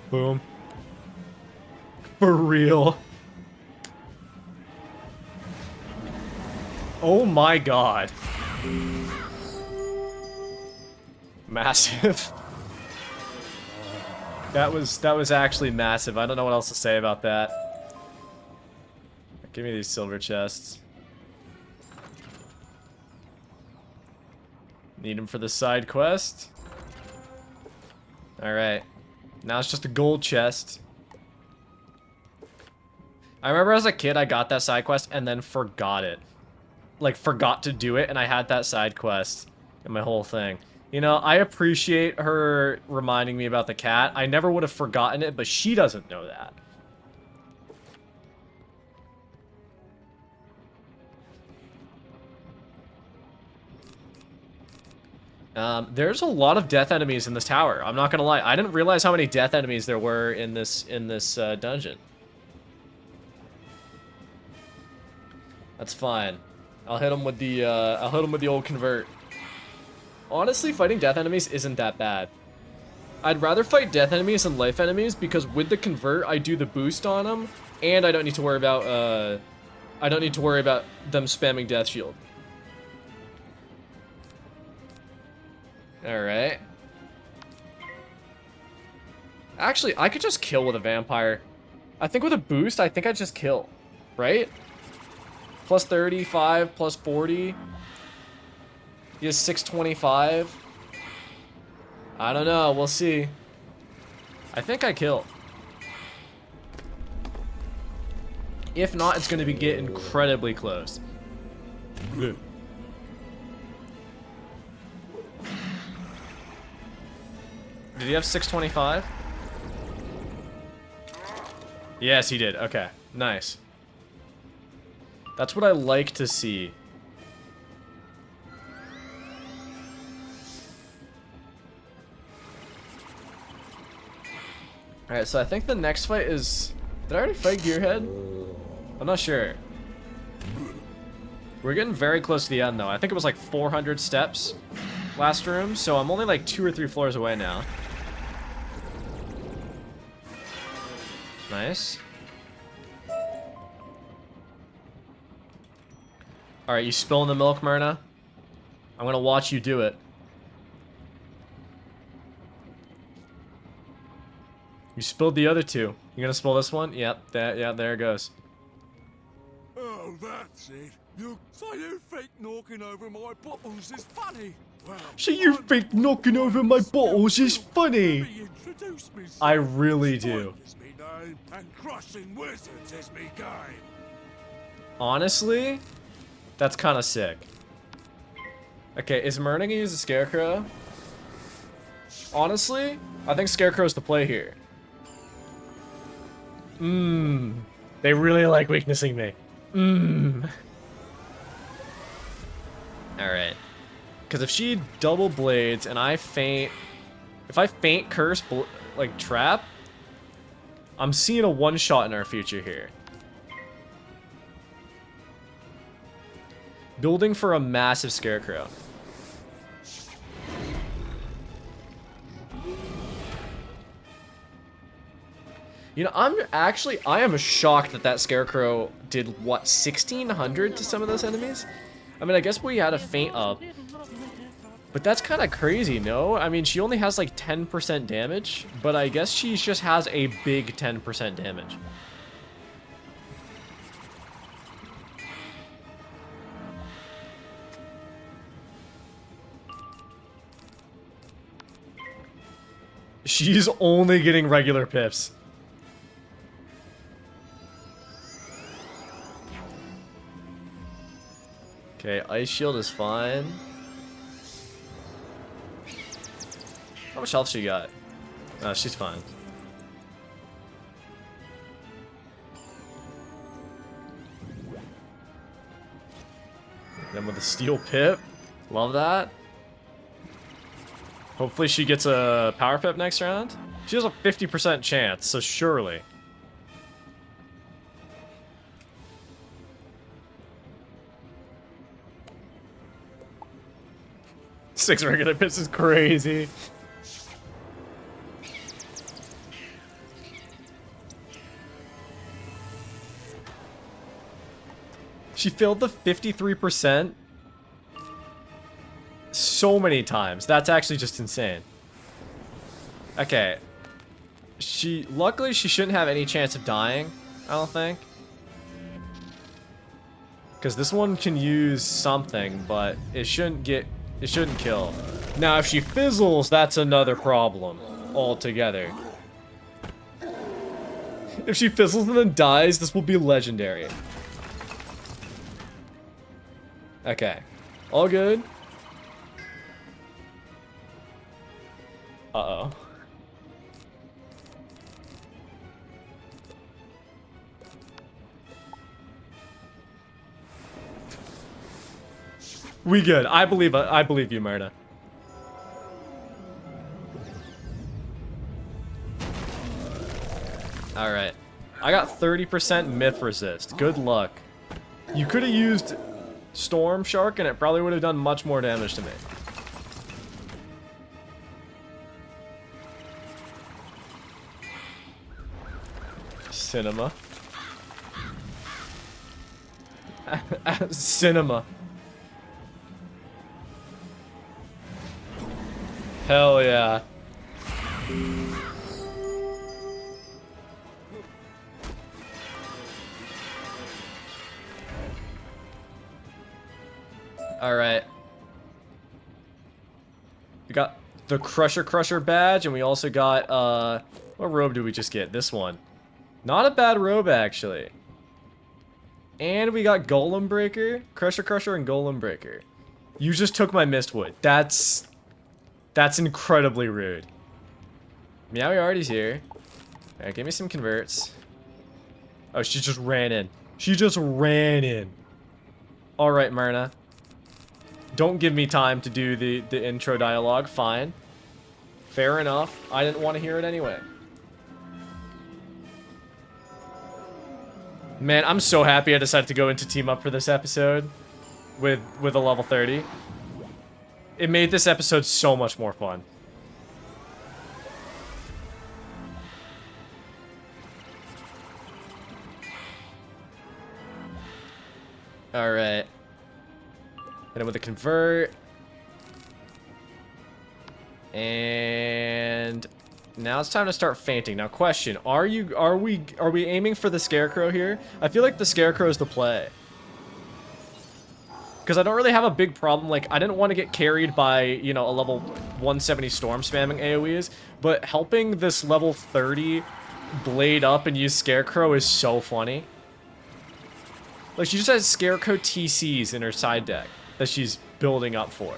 Boom. For real. Oh my god. Massive. That was actually massive. I don't know what else to say about that. Give me these silver chests. Need them for the side quest. Alright. Now it's just a gold chest. I remember as a kid I got that side quest and then forgot it. Like, forgot to do it, and I had that side quest in my whole thing. You know, I appreciate her reminding me about the cat. I never would have forgotten it, but she doesn't know that. There's a lot of death enemies in this tower. I'm not gonna lie. I didn't realize how many death enemies there were in this dungeon. That's fine. I'll hit him with the old convert. Honestly, fighting death enemies isn't that bad. I'd rather fight death enemies than life enemies because with the convert, I do the boost on them, and I don't need to worry about them spamming death shield. Alright. Actually, I could just kill with a vampire. I think with a boost, I think I'd just kill. Right? Plus 35, plus 40. He has 625. I don't know, we'll see. I think I kill. If not, it's gonna get incredibly close. Good. Did he have 625? Yes, he did. Okay, nice. That's what I like to see. Alright, so I think the next fight is... Did I already fight Gearhead? I'm not sure. We're getting very close to the end, though. I think it was like 400 steps last room, so I'm only like 2 or 3 floors away now. Nice. Alright, you spilling the milk, Myrna? I'm gonna watch you do it. You spilled the other 2. You gonna spill this one? Yep, yeah, there it goes. Oh, that's it. So you think knocking over my bottles is funny? So you think knocking over my bottles is funny? Reintroduce myself. I really do. Spike is me name, and crushing wizards is me game. Honestly, that's kind of sick. Okay, is Myrna gonna use the Scarecrow? Honestly, I think Scarecrow's the play here. They really like weaknessing me. Alright. Because if she double blades and I faint... If I faint curse, like, trap, I'm seeing a one-shot in our future here. Building for a massive Scarecrow. You know, I am shocked that that Scarecrow did, what, 1,600 to some of those enemies? I mean, I guess we had a feint up. But that's kind of crazy, no? I mean, she only has like 10% damage, but I guess she just has a big 10% damage. She's only getting regular pips. Okay, Ice Shield is fine. How much health she got? She's fine. Then with the Steel Pip. Love that. Hopefully she gets a Power Pip next round. She has a 50% chance, so surely. Six regular pips is crazy. She failed the 53% so many times. That's actually just insane. Okay. Luckily she shouldn't have any chance of dying, I don't think. Because this one can use something, but it shouldn't kill. Now if she fizzles, that's another problem altogether. If she fizzles and then dies, this will be legendary. Okay. All good. Uh-oh. We good. I believe you, Myrna. Alright. I got 30% myth resist. Good luck. You could have used Storm Shark and it probably would have done much more damage to me. Cinema. Cinema. Hell yeah. Alright. We got the Crusher badge, and we also got, what robe did we just get? This one. Not a bad robe, actually. And we got Golem Breaker, Crusher, and Golem Breaker. You just took my Mistwood. That's incredibly rude. Meowie already's here. Alright, give me some converts. Oh, she just ran in. She just ran in. Alright, Myrna. Don't give me time to do the intro dialogue. Fine. Fair enough. I didn't want to hear it anyway. Man, I'm so happy I decided to go into team up for this episode with a level 30. It made this episode so much more fun. Alright. Hit him with a convert. And now it's time to start fainting. Now question, are we aiming for the Scarecrow here? I feel like the Scarecrow is the play. Because I don't really have a big problem. Like, I didn't want to get carried by, you know, a level 170 storm spamming AoEs, but helping this level 30 blade up and use Scarecrow is so funny. Like, she just has Scarecrow TCs in her side deck that she's building up for.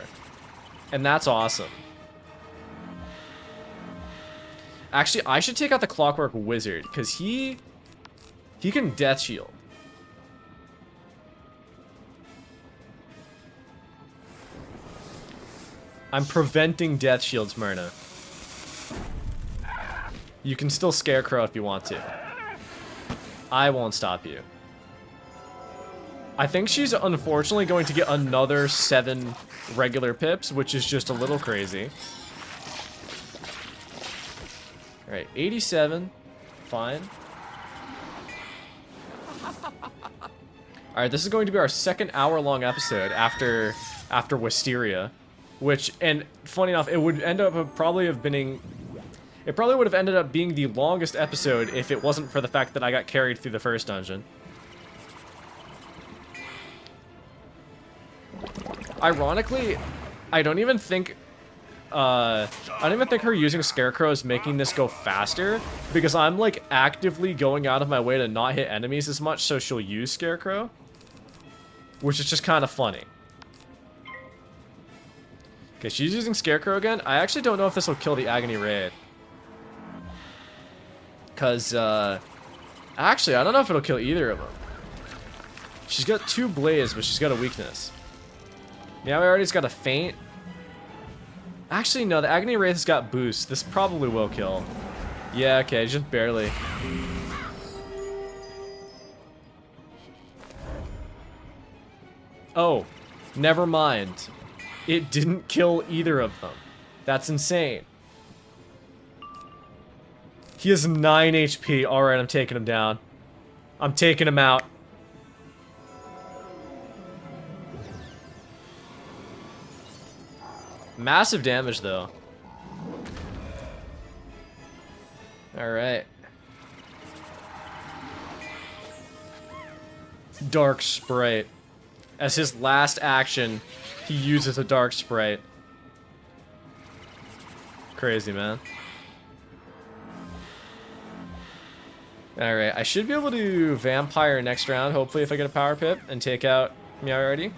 And that's awesome. Actually, I should take out the Clockwork Wizard, because he can Death Shield. I'm preventing Death Shields, Myrna. You can still Scarecrow if you want to. I won't stop you. I think she's unfortunately going to get another 7 regular pips, which is just a little crazy. Alright, 87. Fine. Alright, this is going to be our second hour-long episode after Wisteria. Which, and funny enough, it would end up it probably would have ended up being the longest episode if it wasn't for the fact that I got carried through the first dungeon. Ironically, I don't even think her using Scarecrow is making this go faster, because I'm like actively going out of my way to not hit enemies as much, so she'll use Scarecrow, which is just kind of funny. Okay, she's using Scarecrow again. I actually don't know if this will kill the Agony Wraith. Because, actually, I don't know if it'll kill either of them. She's got 2 Blaze, but she's got a weakness. Now we already's got a Faint. Actually, no, the Agony Wraith has got boost. This probably will kill. Yeah, okay, just barely. Oh, never mind. It didn't kill either of them. That's insane. He has 9 HP. Alright, I'm taking him down. I'm taking him out. Massive damage, though. Alright. Dark Sprite. As his last action, he uses a Dark Sprite. Crazy, man. Alright, I should be able to Vampire next round, hopefully, if I get a Power Pip, and take out Meowriarty.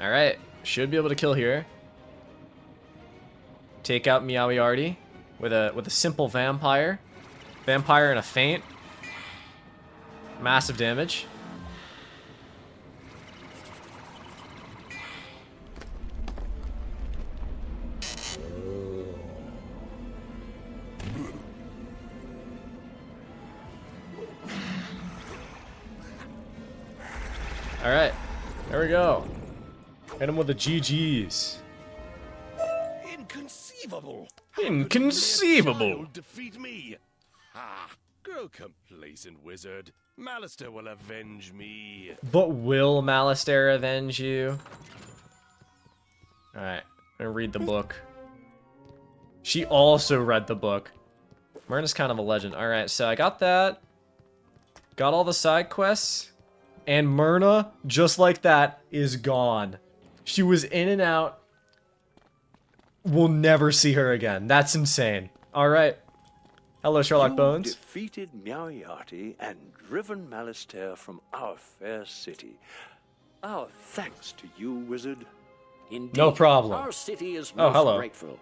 Alright, should be able to kill here. Take out Meowiarty with a simple Vampire. Vampire and a Faint. Massive damage. Alright, there we go. Hit him with the GGs. Inconceivable! Inconceivable! Defeat me! Ah, grow complacent, wizard. Malister will avenge me. But will Malister avenge you? Alright, I'm gonna read the book. She also read the book. Myrna's kind of a legend. Alright, so I got that. Got all the side quests. And Myrna, just like that, is gone. She was in and out. We'll never see her again. That's insane. Alright. Hello, Sherlock Bones. You've defeated Meowriarty and driven Malister from our fair city. Our thanks to you, wizard. Indeed. No problem. Our city is Oh, most hello. grateful.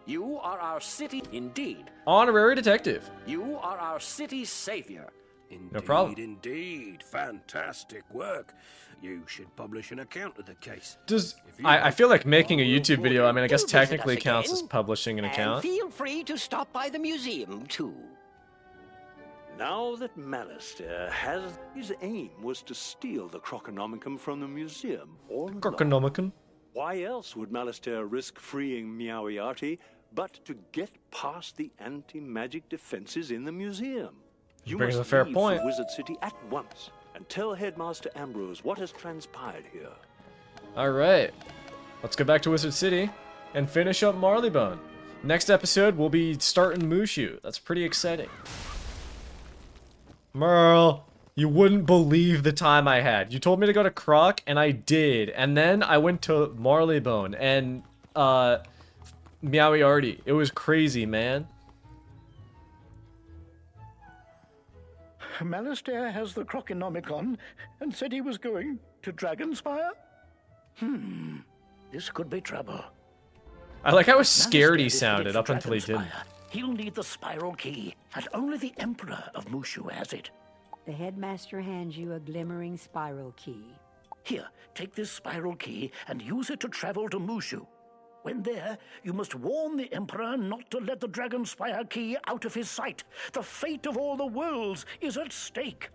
You are our city, indeed. Honorary detective. You are our city's savior. Indeed, No problem. Indeed, fantastic work. You should publish an account of the case. Does If you I want feel like making a YouTube video, I mean, I guess Do visit technically us counts again. as publishing an account. And feel free to stop by the museum, too. Now that Malister has... His aim was to steal the Croconomicon from the museum all along. Croconomicon. Why else would Malister risk freeing Meowriarty but to get past the anti-magic defenses in the museum? You Brings must a fair leave point. for Wizard City at once and tell Headmaster Ambrose what has transpired here. Alright. Let's go back to Wizard City. and finish up Marleybone. Next episode, we'll be starting Mushu. That's pretty exciting. Merle, you wouldn't believe the time I had. You told me to go to Croc, and I did. And then I went to Marleybone and, Meowiarty. It was crazy, man. Malastair has the Croconomicon and said he was going to Dragonspire? This could be trouble. I like how scared he Malastair is sounded headed up for until he did. Dragonspire. He'll need the spiral key, and only the Emperor of Mushu has it. The headmaster hands you a glimmering spiral key. Here, take this spiral key and use it to travel to Mushu. When there, you must warn the Emperor not to let the Dragonspire key out of his sight. The fate of all the worlds is at stake.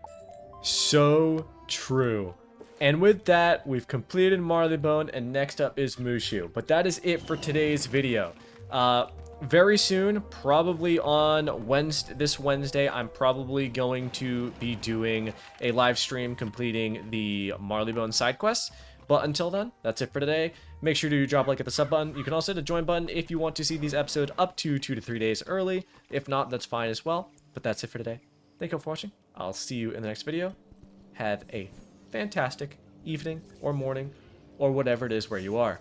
So true. And with that, we've completed Marleybone, and next up is Mushu. But that is it for today's video. Very soon, probably on this Wednesday, I'm probably going to be doing a live stream completing the Marleybone side quests. But until then, that's it for today. Make sure to drop a like at the sub button. You can also hit the join button if you want to see these episodes up to 2 to 3 days early. If not, that's fine as well. But that's it for today. Thank you all for watching. I'll see you in the next video. Have a fantastic evening or morning or whatever it is where you are.